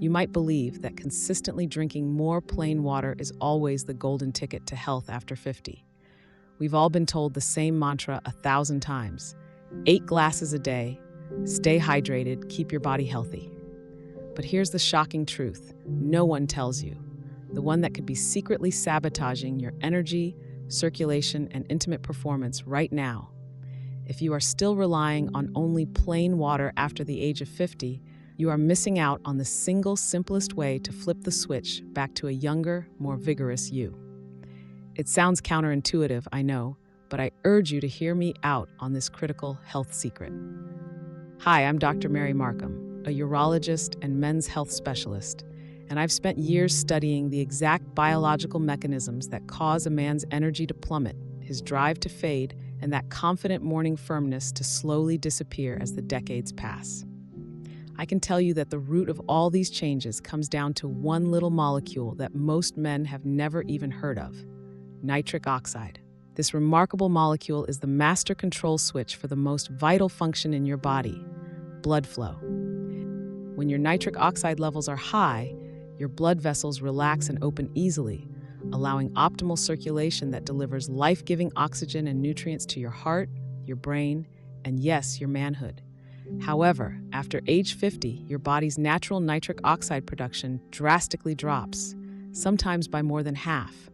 You might believe that consistently drinking more plain water is always the golden ticket to health after 50. We've all been told the same mantra 1,000 times. 8 glasses a day, stay hydrated, keep your body healthy. But here's the shocking truth. No one tells you. The one that could be secretly sabotaging your energy, circulation, and intimate performance right now. If you are still relying on only plain water after the age of 50, you are missing out on the single simplest way to flip the switch back to a younger, more vigorous you. It sounds counterintuitive, I know, but I urge you to hear me out on this critical health secret. Hi, I'm Dr. Mary Markham, a urologist and men's health specialist, and I've spent years studying the exact biological mechanisms that cause a man's energy to plummet, his drive to fade, and that confident morning firmness to slowly disappear as the decades pass. I can tell you that the root of all these changes comes down to one little molecule that most men have never even heard of: nitric oxide. This remarkable molecule is the master control switch for the most vital function in your body: blood flow. When your nitric oxide levels are high, your blood vessels relax and open easily, allowing optimal circulation that delivers life-giving oxygen and nutrients to your heart, your brain, and yes, your manhood. However, after age 50, your body's natural nitric oxide production drastically drops, sometimes by more than half,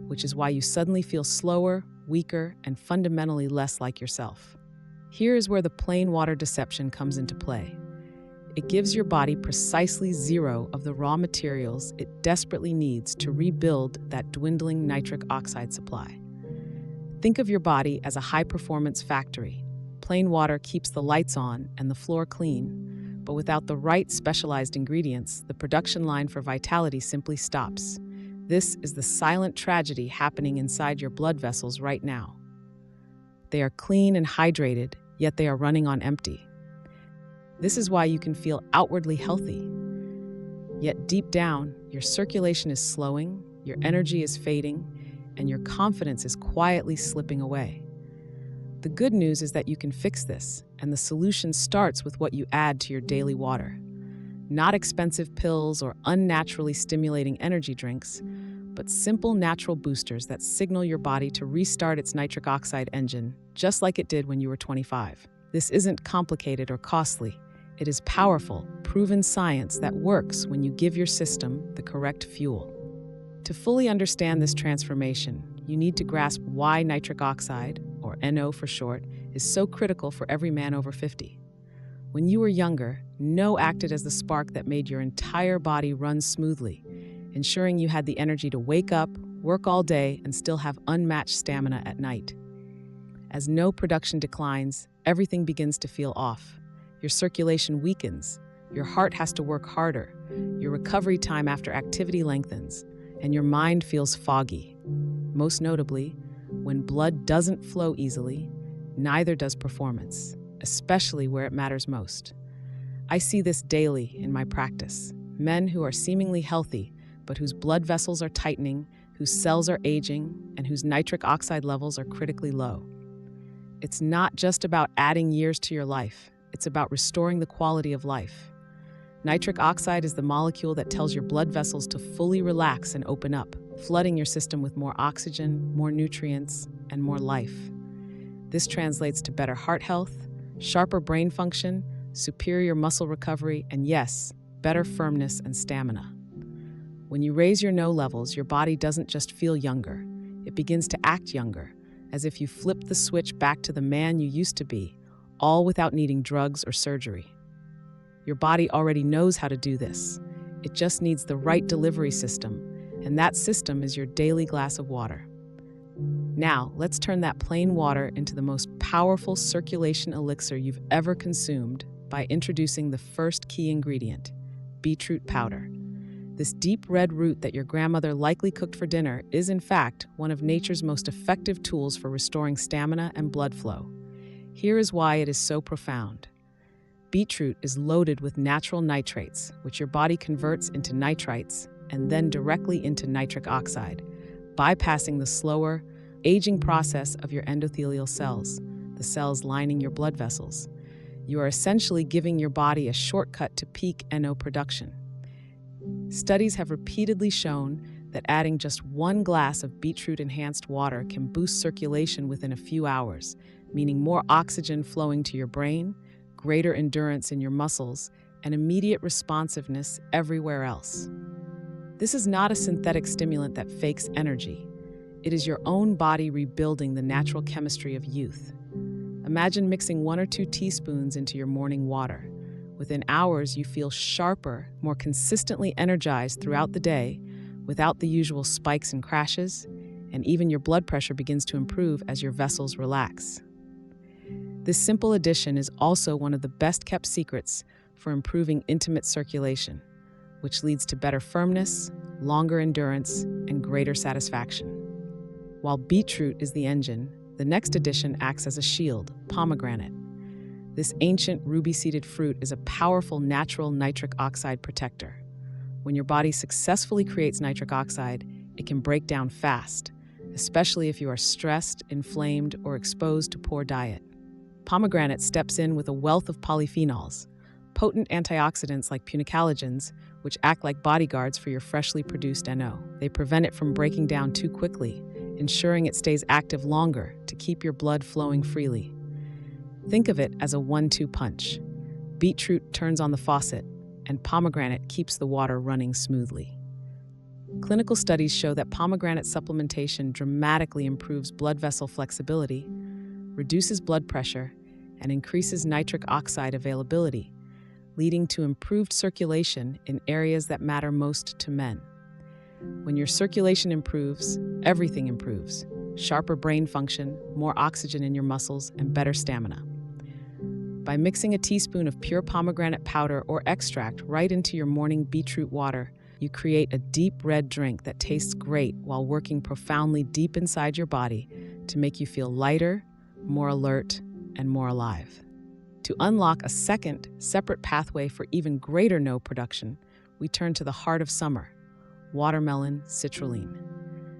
which is why you suddenly feel slower, weaker, and fundamentally less like yourself. Here is where the plain water deception comes into play. It gives your body precisely 0 of the raw materials it desperately needs to rebuild that dwindling nitric oxide supply. Think of your body as a high-performance factory. Plain water keeps the lights on and the floor clean, but without the right specialized ingredients, the production line for vitality simply stops. This is the silent tragedy happening inside your blood vessels right now. They are clean and hydrated, yet they are running on empty. This is why you can feel outwardly healthy. Yet deep down, your circulation is slowing, your energy is fading, and your confidence is quietly slipping away. The good news is that you can fix this, and the solution starts with what you add to your daily water. Not expensive pills or unnaturally stimulating energy drinks, but simple natural boosters that signal your body to restart its nitric oxide engine, just like it did when you were 25. This isn't complicated or costly. It is powerful, proven science that works when you give your system the correct fuel. To fully understand this transformation, you need to grasp why nitric oxide, or NO for short, is so critical for every man over 50. When you were younger, NO acted as the spark that made your entire body run smoothly, ensuring you had the energy to wake up, work all day, and still have unmatched stamina at night. As NO production declines, everything begins to feel off. Your circulation weakens, your heart has to work harder, your recovery time after activity lengthens, and your mind feels foggy. Most notably, when blood doesn't flow easily, neither does performance, especially where it matters most. I see this daily in my practice. Men who are seemingly healthy, but whose blood vessels are tightening, whose cells are aging, and whose nitric oxide levels are critically low. It's not just about adding years to your life. It's about restoring the quality of life. Nitric oxide is the molecule that tells your blood vessels to fully relax and open up, flooding your system with more oxygen, more nutrients, and more life. This translates to better heart health, sharper brain function, superior muscle recovery, and yes, better firmness and stamina. When you raise your NO levels, your body doesn't just feel younger. It begins to act younger, as if you flipped the switch back to the man you used to be, all without needing drugs or surgery. Your body already knows how to do this. It just needs the right delivery system, and that system is your daily glass of water. Now, let's turn that plain water into the most powerful circulation elixir you've ever consumed by introducing the first key ingredient, beetroot powder. This deep red root that your grandmother likely cooked for dinner is, in fact, one of nature's most effective tools for restoring stamina and blood flow. Here is why it is so profound. Beetroot is loaded with natural nitrates, which your body converts into nitrites and then directly into nitric oxide, bypassing the slower, aging process of your endothelial cells, the cells lining your blood vessels. You are essentially giving your body a shortcut to peak NO production. Studies have repeatedly shown that adding just 1 glass of beetroot-enhanced water can boost circulation within a few hours, meaning more oxygen flowing to your brain, greater endurance in your muscles, and immediate responsiveness everywhere else. This is not a synthetic stimulant that fakes energy. It is your own body rebuilding the natural chemistry of youth. Imagine mixing 1 or 2 teaspoons into your morning water. Within hours, you feel sharper, more consistently energized throughout the day, without the usual spikes and crashes, and even your blood pressure begins to improve as your vessels relax. This simple addition is also one of the best-kept secrets for improving intimate circulation, which leads to better firmness, longer endurance, and greater satisfaction. While beetroot is the engine, the next addition acts as a shield, pomegranate. This ancient ruby-seeded fruit is a powerful natural nitric oxide protector. When your body successfully creates nitric oxide, it can break down fast, especially if you are stressed, inflamed, or exposed to poor diet. Pomegranate steps in with a wealth of polyphenols, potent antioxidants like punicalagins, which act like bodyguards for your freshly produced NO. They prevent it from breaking down too quickly, ensuring it stays active longer to keep your blood flowing freely. Think of it as a 1-2 punch. Beetroot turns on the faucet, and pomegranate keeps the water running smoothly. Clinical studies show that pomegranate supplementation dramatically improves blood vessel flexibility, reduces blood pressure, and increases nitric oxide availability, leading to improved circulation in areas that matter most to men. When your circulation improves, everything improves. Sharper brain function, more oxygen in your muscles, and better stamina. By mixing a teaspoon of pure pomegranate powder or extract right into your morning beetroot water, you create a deep red drink that tastes great while working profoundly deep inside your body to make you feel lighter, more alert, and more alive. To unlock a second, separate pathway for even greater NO production, we turn to the heart of summer, watermelon citrulline.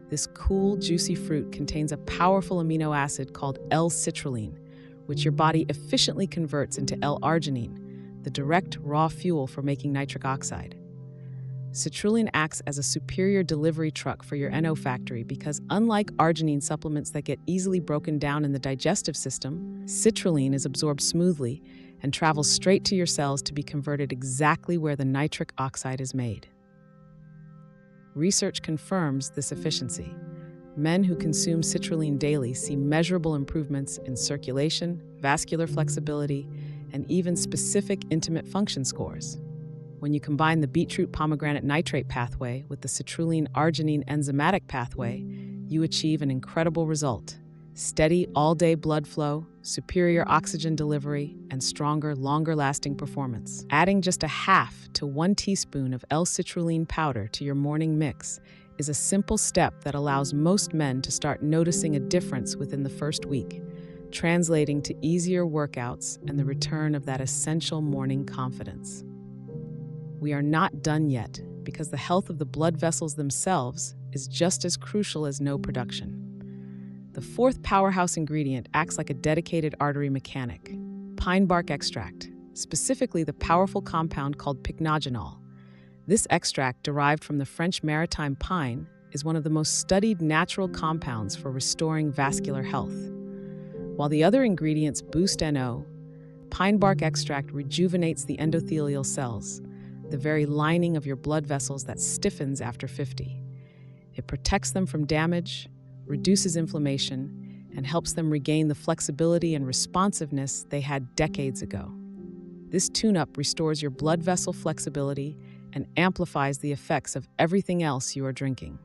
This cool, juicy fruit contains a powerful amino acid called L-citrulline, which your body efficiently converts into L-arginine, the direct raw fuel for making nitric oxide. Citrulline acts as a superior delivery truck for your NO factory because, unlike arginine supplements that get easily broken down in the digestive system, citrulline is absorbed smoothly and travels straight to your cells to be converted exactly where the nitric oxide is made. Research confirms this efficiency. Men who consume citrulline daily see measurable improvements in circulation, vascular flexibility, and even specific intimate function scores. When you combine the beetroot pomegranate nitrate pathway with the citrulline arginine enzymatic pathway, you achieve an incredible result: steady all-day blood flow, superior oxygen delivery, and stronger, longer-lasting performance. Adding just a half to 1 teaspoon of L-citrulline powder to your morning mix is a simple step that allows most men to start noticing a difference within the first week, translating to easier workouts and the return of that essential morning confidence. We are not done yet, because the health of the blood vessels themselves is just as crucial as NO production. The fourth powerhouse ingredient acts like a dedicated artery mechanic: pine bark extract, specifically the powerful compound called pycnogenol. This extract, derived from the French maritime pine, is one of the most studied natural compounds for restoring vascular health. While the other ingredients boost NO, pine bark extract rejuvenates the endothelial cells, the very lining of your blood vessels that stiffens after 50. It protects them from damage, reduces inflammation, and helps them regain the flexibility and responsiveness they had decades ago. This tune-up restores your blood vessel flexibility and amplifies the effects of everything else you are drinking.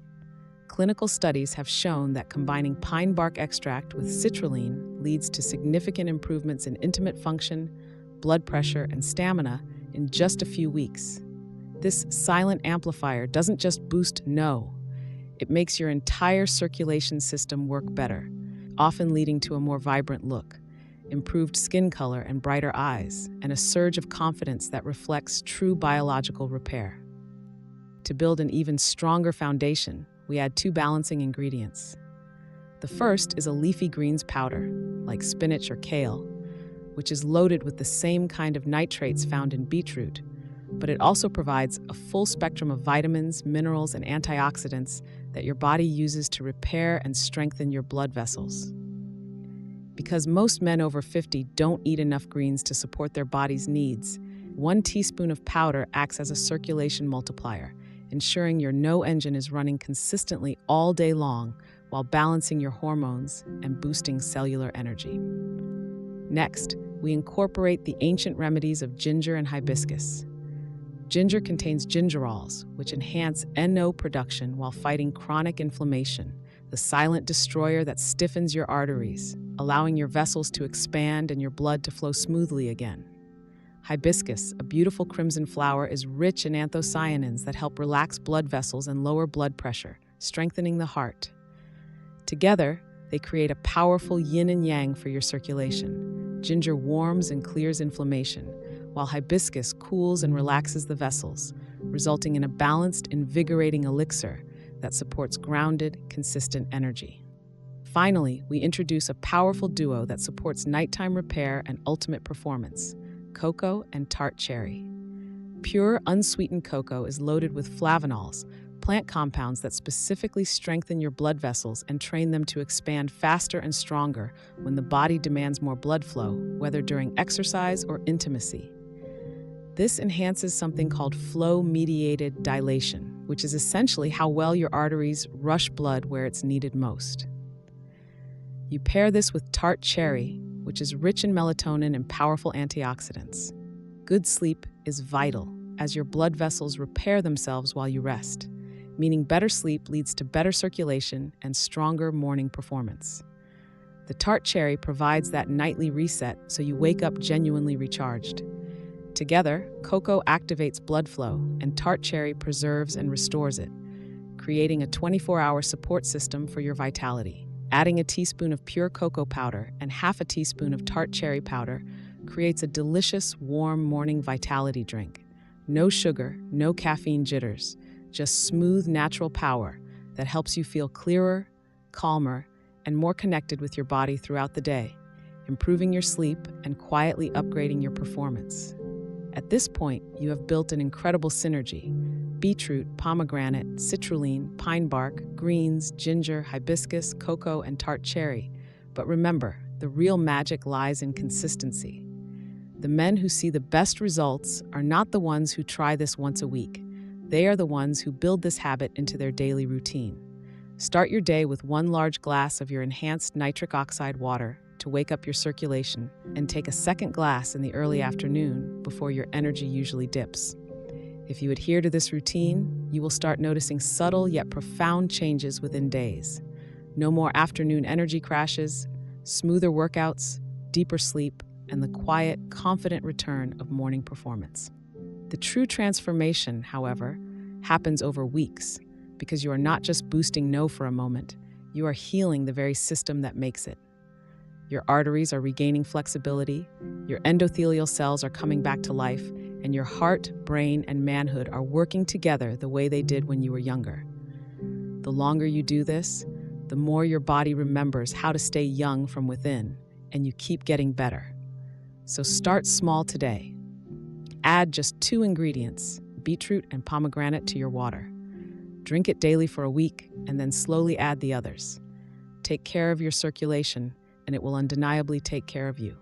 Clinical studies have shown that combining pine bark extract with citrulline leads to significant improvements in intimate function, blood pressure, and stamina in just a few weeks. This silent amplifier doesn't just boost NO, it makes your entire circulation system work better, often leading to a more vibrant look, improved skin color and brighter eyes, and a surge of confidence that reflects true biological repair. To build an even stronger foundation, we add 2 balancing ingredients. The first is a leafy greens powder, like spinach or kale, which is loaded with the same kind of nitrates found in beetroot, but it also provides a full spectrum of vitamins, minerals, and antioxidants that your body uses to repair and strengthen your blood vessels. Because most men over 50 don't eat enough greens to support their body's needs, 1 teaspoon of powder acts as a circulation multiplier, ensuring your no engine is running consistently all day long while balancing your hormones and boosting cellular energy. Next, we incorporate the ancient remedies of ginger and hibiscus. Ginger contains gingerols, which enhance NO production while fighting chronic inflammation, the silent destroyer that stiffens your arteries, allowing your vessels to expand and your blood to flow smoothly again. Hibiscus, a beautiful crimson flower, is rich in anthocyanins that help relax blood vessels and lower blood pressure, strengthening the heart. Together, they create a powerful yin and yang for your circulation. Ginger warms and clears inflammation, while hibiscus cools and relaxes the vessels, resulting in a balanced, invigorating elixir that supports grounded, consistent energy. Finally, we introduce a powerful duo that supports nighttime repair and ultimate performance: cocoa and tart cherry. Pure, unsweetened cocoa is loaded with flavanols, plant compounds that specifically strengthen your blood vessels and train them to expand faster and stronger when the body demands more blood flow, whether during exercise or intimacy. This enhances something called flow-mediated dilation, which is essentially how well your arteries rush blood where it's needed most. You pair this with tart cherry, which is rich in melatonin and powerful antioxidants. Good sleep is vital, as your blood vessels repair themselves while you rest, meaning better sleep leads to better circulation and stronger morning performance. The tart cherry provides that nightly reset so you wake up genuinely recharged. Together, cocoa activates blood flow and tart cherry preserves and restores it, creating a 24-hour support system for your vitality. Adding a teaspoon of pure cocoa powder and half a teaspoon of tart cherry powder creates a delicious, warm morning vitality drink. No sugar, no caffeine jitters, just smooth, natural power that helps you feel clearer, calmer, and more connected with your body throughout the day, improving your sleep and quietly upgrading your performance. At this point, you have built an incredible synergy: beetroot, pomegranate, citrulline, pine bark, greens, ginger, hibiscus, cocoa, and tart cherry. But remember, the real magic lies in consistency. The men who see the best results are not the ones who try this once a week. They are the ones who build this habit into their daily routine. Start your day with 1 large glass of your enhanced nitric oxide water to wake up your circulation, and take a second glass in the early afternoon before your energy usually dips. If you adhere to this routine, you will start noticing subtle yet profound changes within days. No more afternoon energy crashes, smoother workouts, deeper sleep, and the quiet, confident return of morning performance. The true transformation, however, happens over weeks, because you are not just boosting NO for a moment, you are healing the very system that makes it. Your arteries are regaining flexibility, your endothelial cells are coming back to life, and your heart, brain, and manhood are working together the way they did when you were younger. The longer you do this, the more your body remembers how to stay young from within, and you keep getting better. So start small today. Add just 2 ingredients, beetroot and pomegranate, to your water. Drink it daily for a week, and then slowly add the others. Take care of your circulation, and it will undeniably take care of you.